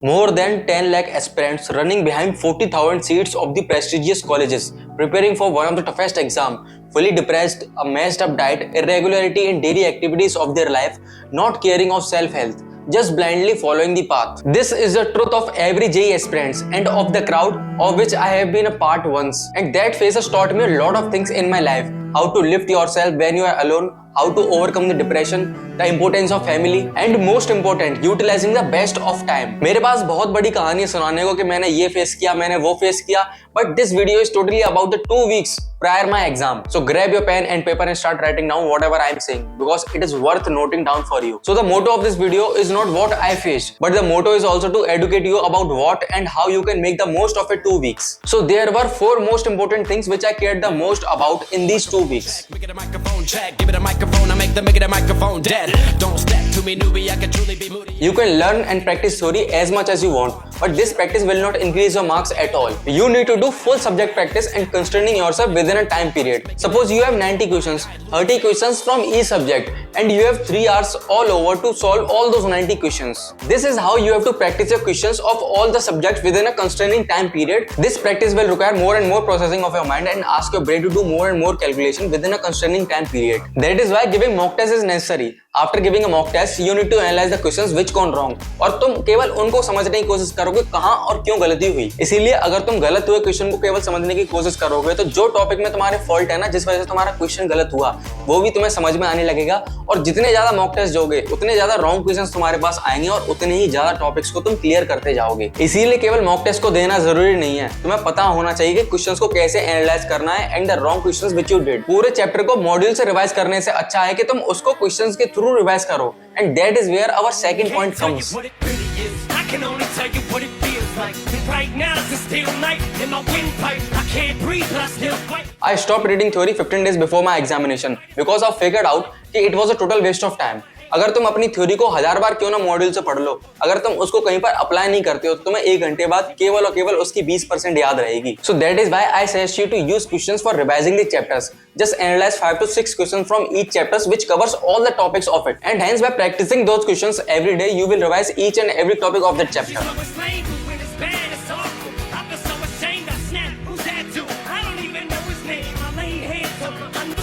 More than 10 lakh aspirants running behind 40,000 seats of the prestigious colleges, preparing for one of the toughest exams, fully depressed, a messed up diet, irregularity in daily activities of their life, not caring of self-health, just blindly following the path. This is the truth of every JEE aspirants and of the crowd of which I have been a part once. And that phase has taught me a lot of things in my life. How to lift yourself when you are alone, how to overcome the depression, the importance of family, and most important, utilizing the best of time. मेरे पास बहुत बड़ी कहानी है सुनाने को कि मैंने ये फेस किया, मैंने वो फेस किया, but this video is totally about the 2 weeks prior my exam. So grab your pen and paper and start writing down whatever I am saying because it is worth noting down for you. So the motto of this video is not what I faced, but the motto is also to educate you about what and how you can make the most of it 2 weeks. So there were 4 most important things which I cared the most about in these 2 weeks. You can learn and practice theory as much as you want, but this practice will not increase your marks at all. You need to do full subject practice and constraining yourself within a time period. Suppose you have 90 questions, 30 questions from each subject, and you have 3 hours all over to solve all those 90 questions. This is how you have to practice your questions of all the subjects within a constraining time period. This practice will require more and more processing of your mind and ask your brain to do more and more calculation within a constraining time period. That is why giving mock test is necessary. After giving a mock test, you need to analyze the questions which gone wrong. और तुम केवल उनको समझने की कोशिश करोगे कहां और क्यों गलती हुई. इसीलिए अगर तुम गलत हुए क्वेश्चन को केवल समझने की कोशिश करोगे तो जो टॉपिक में तुम्हारे फॉल्ट है ना, जिस वजह से तुम्हारा क्वेश्चन गलत हुआ, वो भी तुम्हें समझ में आने लगेगा. और जितने ज्यादा मॉक टेस्ट दोगे उतने ज्यादा रॉन्ग क्वेश्चंस तुम्हारे पास आएंगे और उतने ही ज्यादा टॉपिक्स को तुम क्लियर करते जाओगे. इसीलिए केवल मॉक टेस्ट को देना जरूरी नहीं है. तुम्हें पता होना चाहिए कि क्वेश्चंस को कैसे एनालाइज करना है and the wrong questions which you did. पूरे चैप्टर को मॉड्यूल से रिवाइज करने से अच्छा है कि तुम उसको क्वेश्चंस के थ्रू रिवाइज करो. And that is where our second point comes. I can only tell you what it feels like. Right now it's a steel night in my windpipe. I can't breathe, but I still fight. I stopped reading theory 15 days before my examination because I figured out that it was a total waste of time. अगर तुम अपनी theory को 1000 बार क्यों ना module से पढ़ लो, अगर तुम उसको कहीं पर अप्लाई नहीं करते हो तो तुम्हें 1 घंटे बाद केवल और केवल उसकी 20% याद रहेगी. So that is why I suggest you to use questions for revising the chapters. Just analyze 5 to 6 questions from each chapters which covers all the topics of it. And hence by practicing those questions every day, you will revise each and every topic of that chapter.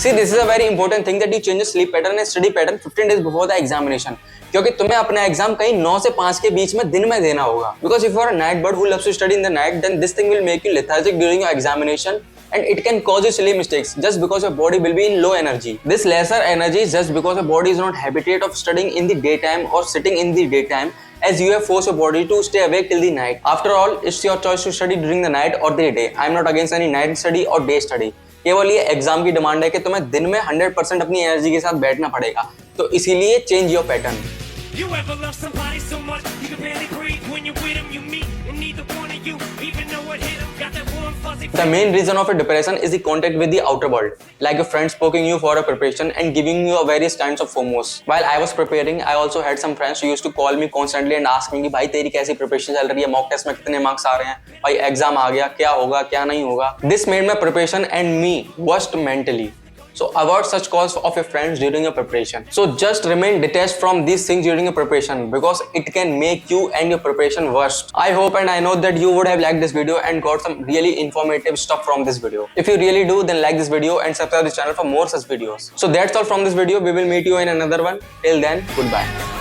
See, this is a very important thing that you change your sleep pattern and study pattern 15 days before the examination. क्योंकि तुम्हें अपना exam कहीं 9 से 5 के बीच में दिन में देना होगा. Because if you are a night bird who loves to study in the night, then this thing will make you lethargic during your examination and it can cause you silly mistakes just because your body will be in low energy. This lesser energy is just because your body is not habituated of studying in the daytime or sitting in the daytime, as you have forced your body to stay awake till the night. After all, it's your choice to study during the night or the day. I am not against any night study or day study. केवल ये exam की demand है कि तुम्हें दिन में 100% अपनी energy के साथ बैठना पड़ेगा. तो इसीलिए change your pattern. The main reason of a depression is the contact with the outer world, like your friends poking you for a preparation and giving you various kinds of FOMOs. While I was preparing, I also had some friends who used to call me constantly and ask me कि भाई तेरी कैसी preparation चल रही है, mock test में कितने marks आ रहे हैं, भाई exam आ गया, क्या होगा, क्या नहीं होगा. This made my preparation and me worst mentally. So avoid such calls of your friends during your preparation. So just remain detached from these things during your preparation because it can make you and your preparation worse. I hope and I know that you would have liked this video and got some really informative stuff from this video. If you really do, then like this video and subscribe this channel for more such videos. So that's all from this video. We will meet you in another one. Till then, goodbye.